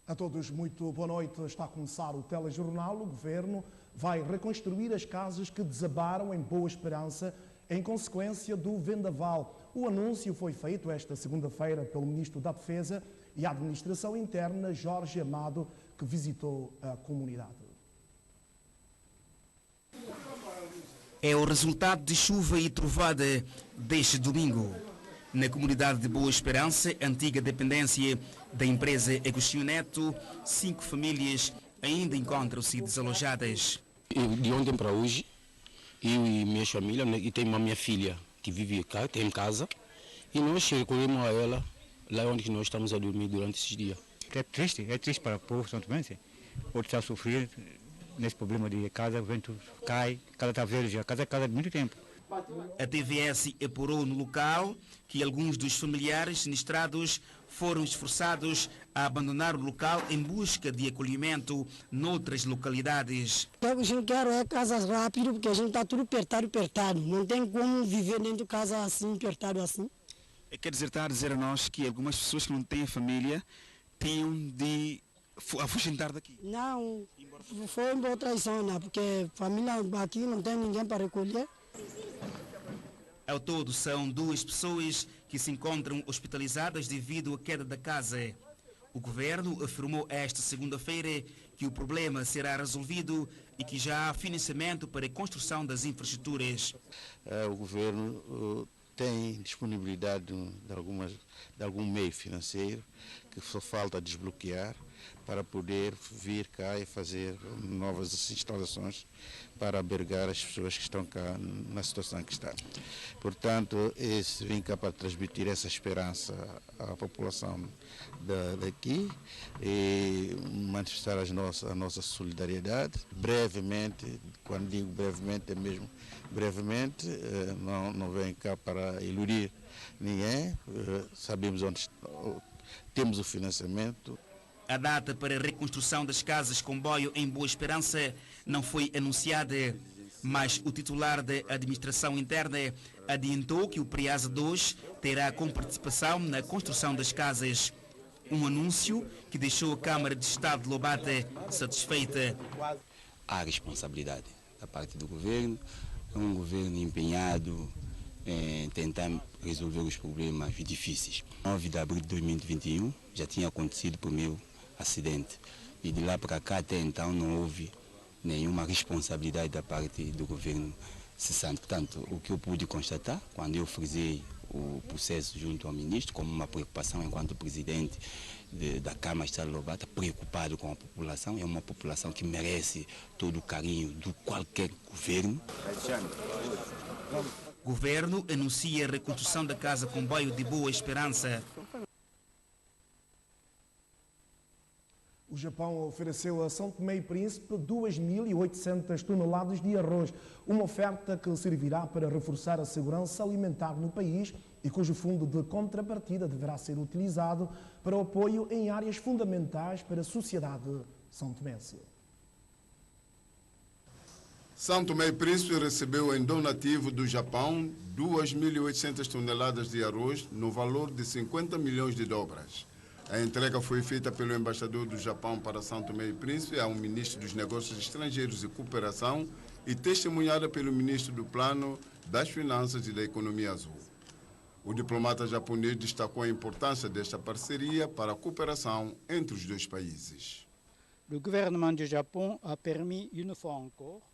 A todos, muito boa noite. Está a começar o telejornal. O Governo vai reconstruir as casas que desabaram em Boa Esperança em consequência do vendaval. O anúncio foi feito esta segunda-feira pelo Ministro da Defesa e Administração Interna, Jorge Amado, que visitou a comunidade. É o resultado de chuva e trovada deste domingo. Na comunidade de Boa Esperança, antiga dependência da empresa Agostinho Neto, 5 famílias ainda encontram-se desalojadas. De ontem para hoje, eu e minha família, e tem uma minha filha que vive cá, tem em casa, e nós recolhemos a ela lá onde nós estamos a dormir durante esses dias. É triste para o povo santomense, por estar sofrendo nesse problema de casa, o vento cai, a casa está verde, a casa há muito tempo. A TVS apurou no local que alguns dos familiares sinistrados foram esforçados a abandonar o local em busca de acolhimento noutras localidades. O que a gente quer é casas rápidas, porque a gente está tudo apertado. Não tem como viver dentro de casa assim, apertado assim. Quer dizer, está a dizer a nós que algumas pessoas que não têm família tinham de afugentar daqui? Não, foi em outra zona, porque família aqui não tem ninguém para recolher. Ao todo, são 2 pessoas que se encontram hospitalizadas devido à queda da casa. O governo afirmou esta segunda-feira que o problema será resolvido e que já há financiamento para a construção das infraestruturas. O governo tem disponibilidade de algum meio financeiro que só falta desbloquear para poder vir cá e fazer novas instalações para albergar as pessoas que estão cá na situação que está. Portanto, vim cá para transmitir essa esperança à população daqui e manifestar a nossa solidariedade. Brevemente, quando digo brevemente, é mesmo brevemente, não vem cá para iludir ninguém, sabemos onde temos o financiamento. A data para a reconstrução das casas comboio em Boa Esperança não foi anunciada, mas o titular da Administração Interna adiantou que o PRIASA 2 terá com participação na construção das casas. Um anúncio que deixou a Câmara de Estado de Lobata satisfeita. Há responsabilidade da parte do governo, é um governo empenhado em tentar resolver os problemas difíceis. 9 de abril de 2021 já tinha acontecido por meu acidente e de lá para cá até então não houve nenhuma responsabilidade da parte do governo cessante. Portanto, o que eu pude constatar quando eu frisei o processo junto ao ministro como uma preocupação enquanto presidente da Câmara de Estado de Lobata, preocupado com a população, é uma população que merece todo o carinho de qualquer governo. O governo anuncia a reconstrução da casa comboio de Boa Esperança. O Japão ofereceu a São Tomé e Príncipe 2.800 toneladas de arroz, uma oferta que servirá para reforçar a segurança alimentar no país e cujo fundo de contrapartida deverá ser utilizado para o apoio em áreas fundamentais para a sociedade são-tomense. São Tomé e Príncipe recebeu em donativo do Japão 2.800 toneladas de arroz no valor de 50 milhões de dobras. A entrega foi feita pelo embaixador do Japão para São Tomé e Príncipe ao ministro dos Negócios Estrangeiros e Cooperação e testemunhada pelo ministro do Plano, das Finanças e da Economia Azul. O diplomata japonês destacou a importância desta parceria para a cooperação entre os 2 países. O governo do Japão a permis une fois encore.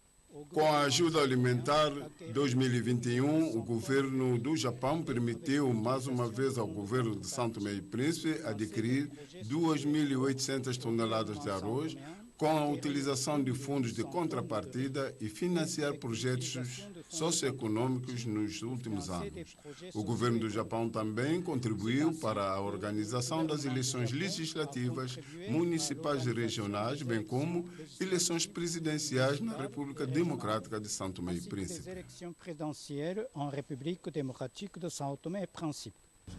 Com a ajuda alimentar 2021, o governo do Japão permitiu mais uma vez ao governo de São Tomé e Príncipe adquirir 2.800 toneladas de arroz com a utilização de fundos de contrapartida e financiar projetos socioeconômicos nos últimos anos. O governo do Japão também contribuiu para a organização das eleições legislativas, municipais e regionais, bem como eleições presidenciais na República Democrática de São Tomé e Príncipe.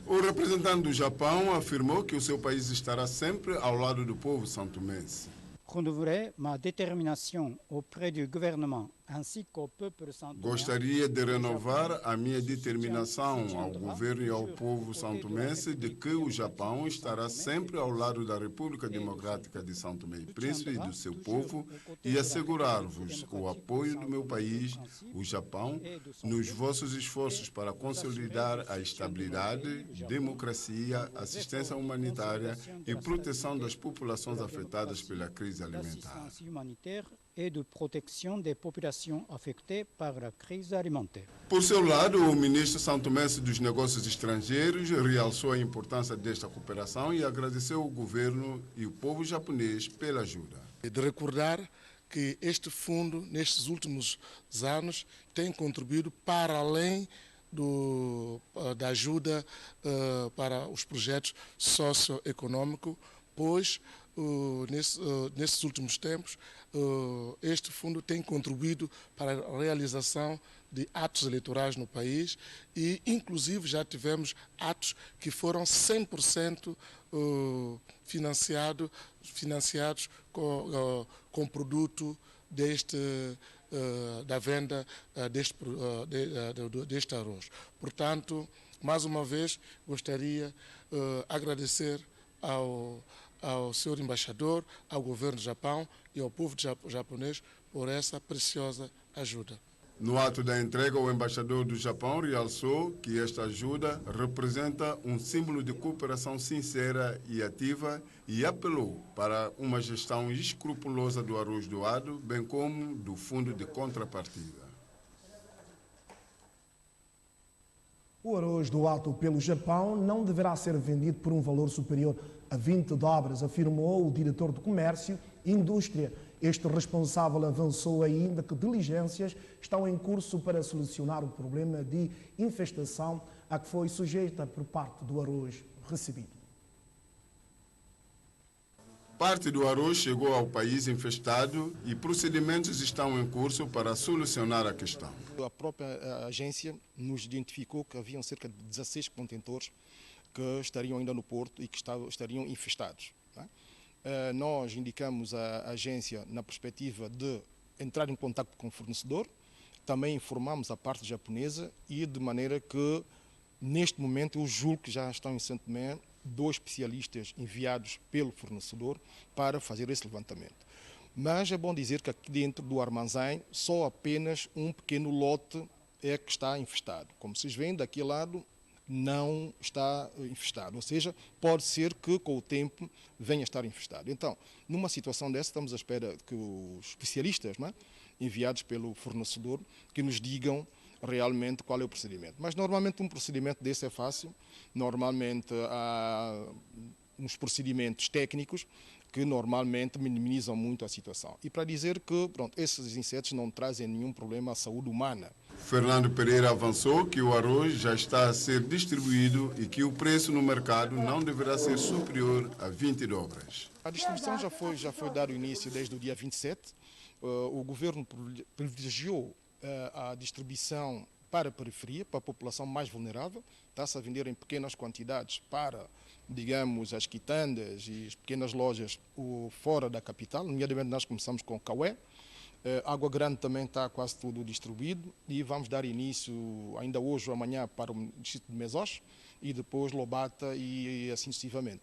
O representante do Japão afirmou que o seu país estará sempre ao lado do povo santomense. Renouveler ma détermination auprès du gouvernement ainsi qu'au peuple santoméen. Gostaria de renovar a minha determinação ao governo e ao povo santomense de que o Japão estará sempre ao lado da República Democrática de São Tomé e Príncipe e do seu povo e assegurar-vos o apoio do meu país, o Japão, nos vossos esforços para consolidar a estabilidade, democracia, assistência humanitária e proteção das populações afetadas pela crise alimentar. Et de protection des populations affectées par la crise alimentaire. Por seu lado, o ministro santomense dos Negócios Estrangeiros realçou a importância desta cooperação e agradeceu o governo e o povo japonês pela ajuda. De recordar que este fundo, nestes últimos anos, tem contribuído para além da ajuda para os projetos socioeconômicos, pois nesses últimos tempos este fundo tem contribuído para a realização de atos eleitorais no país e inclusive já tivemos atos que foram 100% financiados com produto da venda deste arroz. Portanto, mais uma vez, gostaria de agradecer ao senhor embaixador, ao governo do Japão e ao povo japonês por essa preciosa ajuda. No ato da entrega, o embaixador do Japão realçou que esta ajuda representa um símbolo de cooperação sincera e ativa e apelou para uma gestão escrupulosa do arroz doado, bem como do fundo de contrapartida. O arroz doado pelo Japão não deverá ser vendido por um valor superior a 20 dobras, afirmou o diretor de Comércio e Indústria. Este responsável avançou ainda que diligências estão em curso para solucionar o problema de infestação a que foi sujeita por parte do arroz recebido. Parte do arroz chegou ao país infestado e procedimentos estão em curso para solucionar a questão. A própria agência nos identificou que haviam cerca de 16 contentores que estariam ainda no porto e que estariam infestados. Nós indicamos à agência na perspectiva de entrar em contato com o fornecedor, também informamos a parte japonesa e de maneira que, neste momento, eu julgo que já estão em São Tomé 2 especialistas enviados pelo fornecedor para fazer esse levantamento. Mas é bom dizer que aqui dentro do armazém só apenas um pequeno lote é que está infestado. Como vocês veem, daquele lado não está infestado, ou seja, pode ser que com o tempo venha a estar infestado. Então, numa situação dessa, estamos à espera que os especialistas, enviados pelo fornecedor, que nos digam realmente qual é o procedimento. Mas normalmente um procedimento desse é fácil, normalmente há uns procedimentos técnicos que normalmente minimizam muito a situação. E para dizer que esses insetos não trazem nenhum problema à saúde humana. Fernando Pereira avançou que o arroz já está a ser distribuído e que o preço no mercado não deverá ser superior a 20 dobras. A distribuição já foi dado início desde o dia 27. O governo privilegiou a distribuição para a periferia, para a população mais vulnerável. Está-se a vender em pequenas quantidades para, digamos, as quitandas e as pequenas lojas fora da capital. Nomeadamente nós começamos com Caué. Água Grande também está quase tudo distribuído e vamos dar início ainda hoje ou amanhã para o distrito de Mesos e depois Lobata e assim sucessivamente.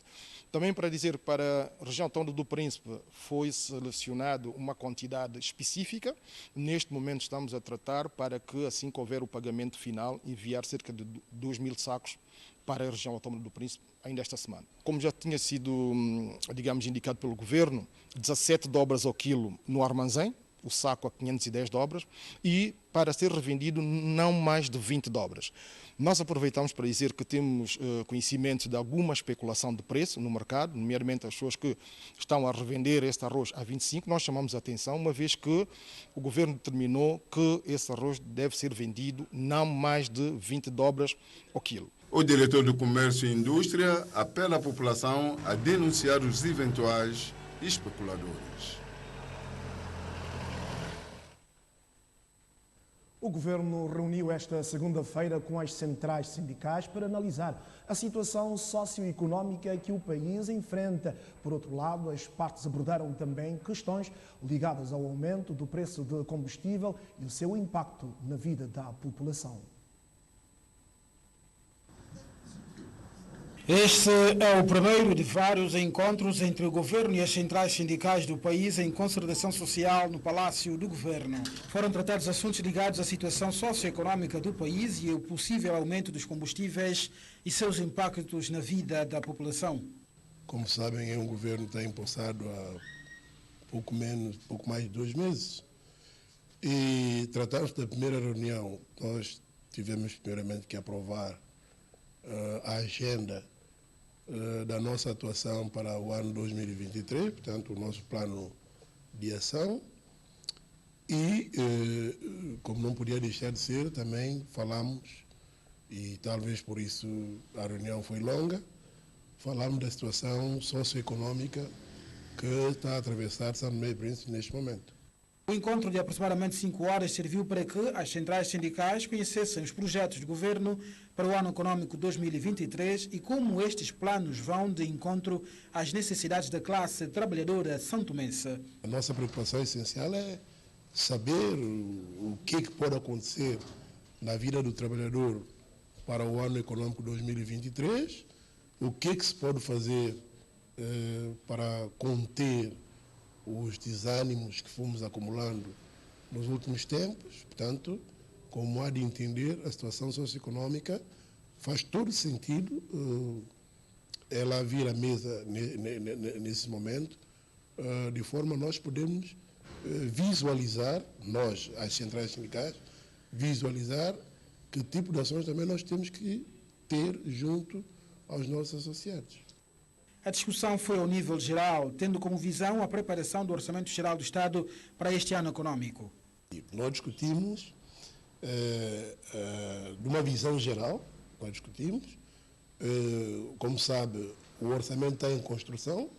Também para dizer que para a região Tondo do Príncipe foi selecionado uma quantidade específica. Neste momento estamos a tratar para que assim que houver o pagamento final enviar cerca de 2.000 sacos para a região autónoma do Príncipe ainda esta semana. Como já tinha sido, digamos, indicado pelo governo, 17 dobras ao quilo no armazém, o saco a 510 dobras, e para ser revendido não mais de 20 dobras. Nós aproveitamos para dizer que temos conhecimento de alguma especulação de preço no mercado, nomeadamente as pessoas que estão a revender este arroz a 25, nós chamamos a atenção, uma vez que o governo determinou que esse arroz deve ser vendido não mais de 20 dobras ao quilo. O diretor do Comércio e Indústria apela à população a denunciar os eventuais especuladores. O Governo reuniu esta segunda-feira com as centrais sindicais para analisar a situação socioeconómica que o país enfrenta. Por outro lado, as partes abordaram também questões ligadas ao aumento do preço de combustível e o seu impacto na vida da população. Este é o primeiro de vários encontros entre o governo e as centrais sindicais do país em concertação social no Palácio do Governo. Foram tratados assuntos ligados à situação socioeconómica do país e o possível aumento dos combustíveis e seus impactos na vida da população. Como sabem, é um governo que está empossado há pouco mais de 2 meses. E tratamos da primeira reunião. Nós tivemos primeiramente que aprovar a agenda da nossa atuação para o ano 2023, portanto, o nosso plano de ação. E, como não podia deixar de ser, também falamos, e talvez por isso a reunião foi longa, falamos da situação socioeconómica que está a atravessar São Tomé e Príncipe neste momento. O encontro de aproximadamente 5 horas serviu para que as centrais sindicais conhecessem os projetos de governo para o ano econômico 2023 e como estes planos vão de encontro às necessidades da classe trabalhadora santomense. A nossa preocupação essencial é saber o que pode acontecer na vida do trabalhador para o ano econômico 2023, o que se pode fazer para conter os desânimos que fomos acumulando nos últimos tempos. Portanto, como há de entender, a situação socioeconómica faz todo sentido ela vir à mesa nesse momento, de forma a nós podermos visualizar, nós, as centrais sindicais, visualizar que tipo de ações também nós temos que ter junto aos nossos associados. A discussão foi ao nível geral, tendo como visão a preparação do Orçamento Geral do Estado para este ano econômico. Nós discutimos de uma visão geral, como sabe, o orçamento está em construção,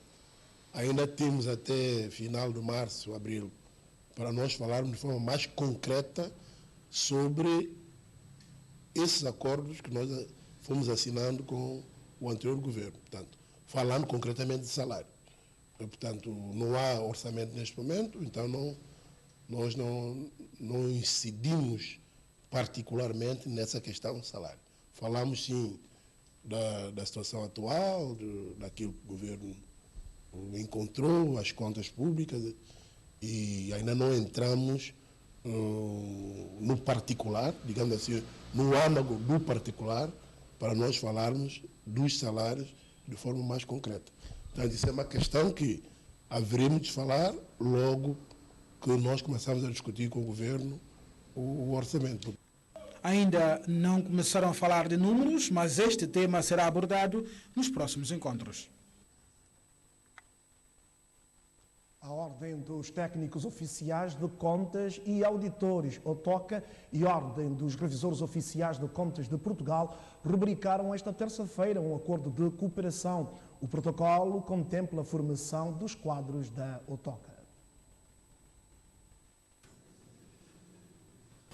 ainda temos até final de março, abril, para nós falarmos de forma mais concreta sobre esses acordos que nós fomos assinando com o anterior governo. Portanto, falando concretamente de salário. Portanto, não há orçamento neste momento, então nós não incidimos particularmente nessa questão do salário. Falamos, sim, da situação atual, daquilo que o governo encontrou, as contas públicas, e ainda não entramos no particular, digamos assim, no âmago do particular, para nós falarmos dos salários de forma mais concreta. Então, isso é uma questão que haveremos de falar logo que nós começamos a discutir com o governo o orçamento. Ainda não começaram a falar de números, mas este tema será abordado nos próximos encontros. A Ordem dos Técnicos Oficiais de Contas e Auditores, OTOCA, e a Ordem dos Revisores Oficiais de Contas de Portugal rubricaram esta terça-feira um acordo de cooperação. O protocolo contempla a formação dos quadros da OTOCA.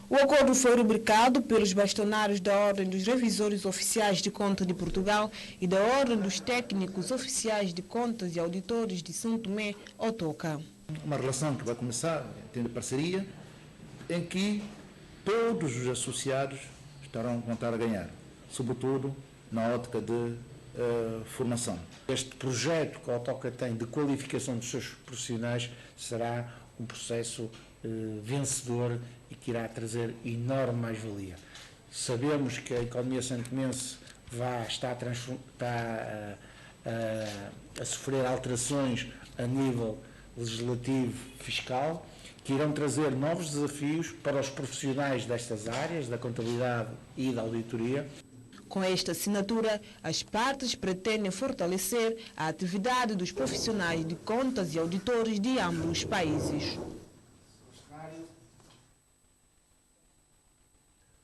O acordo foi rubricado pelos bastonários da Ordem dos Revisores Oficiais de Contas de Portugal e da Ordem dos Técnicos Oficiais de Contas e Auditores de São Tomé, OTOCA. Uma relação que vai começar, tendo parceria, em que todos os associados estarão a contar a ganhar, sobretudo na ótica de formação. Este projeto que a OTOCA tem de qualificação dos seus profissionais será um processo vencedor e que irá trazer enorme mais-valia. Sabemos que a economia santomense está a sofrer alterações a nível legislativo fiscal, que irão trazer novos desafios para os profissionais destas áreas, da contabilidade e da auditoria. Com esta assinatura, as partes pretendem fortalecer a atividade dos profissionais de contas e auditores de ambos os países.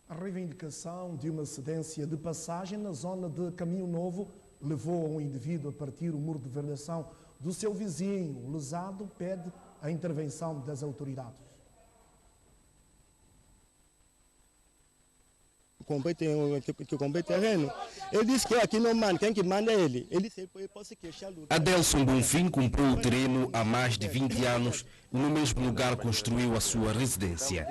A reivindicação de uma cedência de passagem na zona de Caminho Novo levou a um indivíduo a partir o muro de vedação do seu vizinho. O lesado pede a intervenção das autoridades. comprei terreno. Ele disse que aqui não manda, quem que manda é ele. Ele disse que pode se queixar. Adelson Bonfim comprou o terreno há mais de 20 anos. No mesmo lugar construiu a sua residência.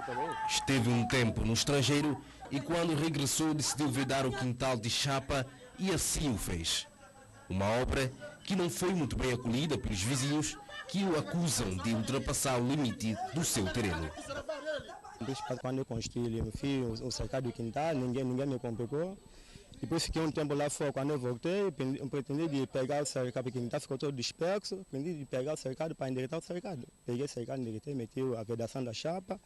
Esteve um tempo no estrangeiro e quando regressou decidiu vedar o quintal de chapa e assim o fez. Uma obra que não foi muito bem acolhida pelos vizinhos que o acusam de ultrapassar o limite do seu terreno. Quando eu construí, eu fiz o cercado do quintal, ninguém me complicou. Depois fiquei um tempo lá fora, quando eu voltei, eu pretendi de pegar o cercado, porque o quintal ficou todo disperso, pretendi de pegar o cercado para endireitar o cercado. Peguei o cercado, endireitei, meti a vedação da chapa.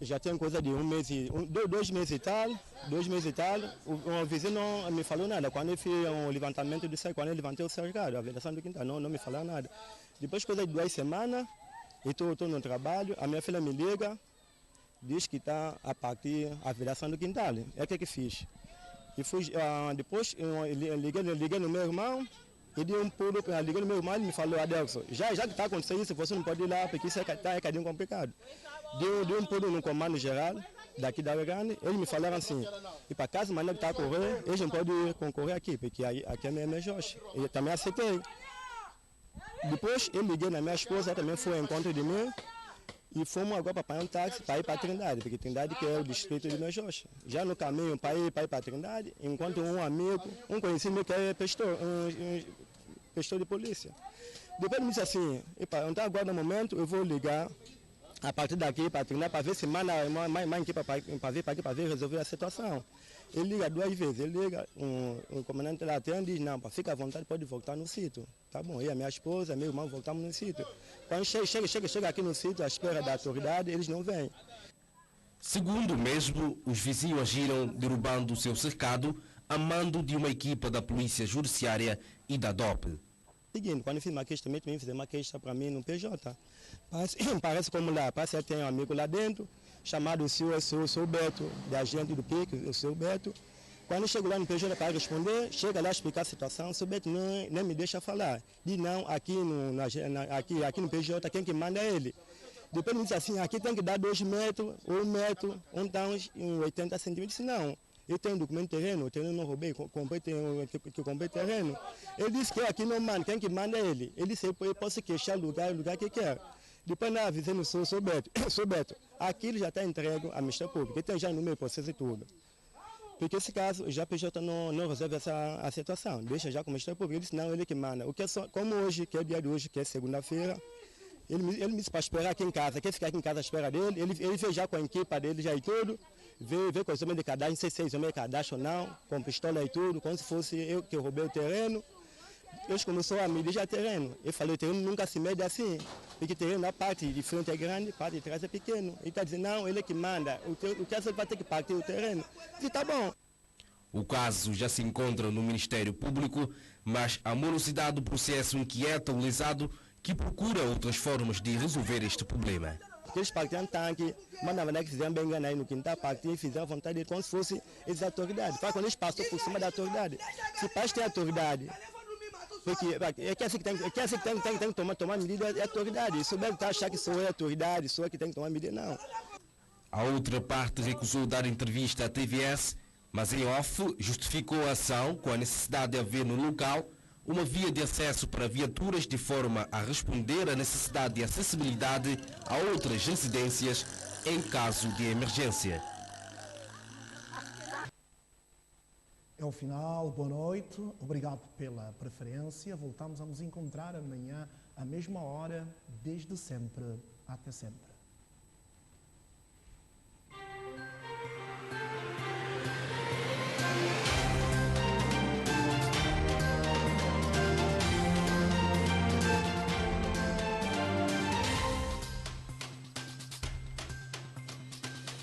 Já tem coisa de 2 meses e tal, o vizinho não me falou nada. Quando eu fiz um levantamento do cercado, quando eu levantei o cercado, a vedação do quintal, não me falou nada. Depois, coisa de 2 semanas, eu estou no trabalho, a minha filha me liga, diz que está a partir a vedação do quintal. É o que fiz. E fui, depois eu liguei no meu irmão, e dei um pulo, liguei no meu irmão, ele me falou, Adelson, já que está acontecendo isso, você não pode ir lá, porque isso é um bocadinho complicado. Dei um pulo no comando geral, daqui da Uganda, eles me falaram assim, e para caso maneira que está a correr, eles não podem concorrer aqui, porque aqui é minha Jorge. Eu também aceitei. Depois eu liguei na minha esposa, também foi ao encontro de mim, e fomos agora para pagar um táxi para ir para a Trindade, porque Trindade que é o distrito de meu Jorge. Já no caminho para ir para a Trindade, enquanto um amigo, um conhecido meu que é pastor de polícia. Depois ele me disse assim, então agora no momento eu vou ligar a partir daqui para a Trindade para ver se manda mais equipe para vir para aqui para ver resolver a situação. Ele liga 2 vezes, ele liga, o comandante lá atende e diz, não, fica à vontade, pode voltar no sítio. Tá bom, eu e a minha esposa, meu irmão, voltamos no sítio. Quando chega aqui no sítio, à espera da autoridade, eles não vêm. Segundo o mesmo, os vizinhos agiram derrubando o seu cercado a mando de uma equipa da Polícia Judiciária e da DOP. Seguinte, quando eu fiz uma queixa também fiz uma queixa para mim no PJ. Parece como lá, parece que tem um amigo lá dentro, chamado o seu Beto, de agente do PIC, o seu Beto. Quando eu chego lá no PJ para responder, chega lá explicar a situação, o seu Beto nem me deixa falar. Diz não, aqui no PJ, quem que manda é ele. Depois ele diz assim, aqui tem que dar 2 metros, 1 metro, então 80 centímetros. Disse, não, eu tenho documento de terreno, o terreno não roubei, comprei terreno. Ele disse que aqui não manda, quem que manda é ele. Ele disse, eu posso queixar o lugar que quer. Depois nós avisamos o seu Beto, aquilo já está entregue à Ministério Público, ele tem já no meio processo e tudo. Porque esse caso, o PJ não resolve a situação, deixa já com o Ministério Público. Ele disse, não, ele que manda. O que é só, como hoje, que é o dia de hoje, que é segunda-feira, ele me disse para esperar aqui em casa, quer ficar aqui em casa à espera dele, ele veio já com a equipa dele já e tudo, veio com os homens de cadastro, não sei se é homens de cadastro ou não, com pistola e tudo, como se fosse eu que roubei o terreno. Eles começaram a medir já terreno. Eu falei, o terreno nunca se mede assim, porque o terreno, a parte de frente é grande, a parte de trás é pequeno. Ele está dizendo, não, ele é que manda, o que vai ter que partir o terreno. Eu disse, tá bom. O caso já se encontra no Ministério Público, mas a morosidade do processo inquieta o lesado, que procura outras formas de resolver este problema. Eles partiram tanque, mas na verdade fizeram bem ganhar no quintal, partiram e fizeram vontade de como se fosse eles autoridade. Quando eles passam por cima da autoridade, se pais têm autoridade, porque é que assim que tem que tomar medida, é a autoridade. Se o Beto achar que sou eu a autoridade, sou eu que tem que tomar medida, não. A outra parte recusou dar entrevista à TVS, mas em off justificou a ação com a necessidade de haver no local uma via de acesso para viaturas de forma a responder à necessidade de acessibilidade a outras residências em caso de emergência. É o final, boa noite, obrigado pela preferência. Voltamos a nos encontrar amanhã à mesma hora, desde sempre, até sempre.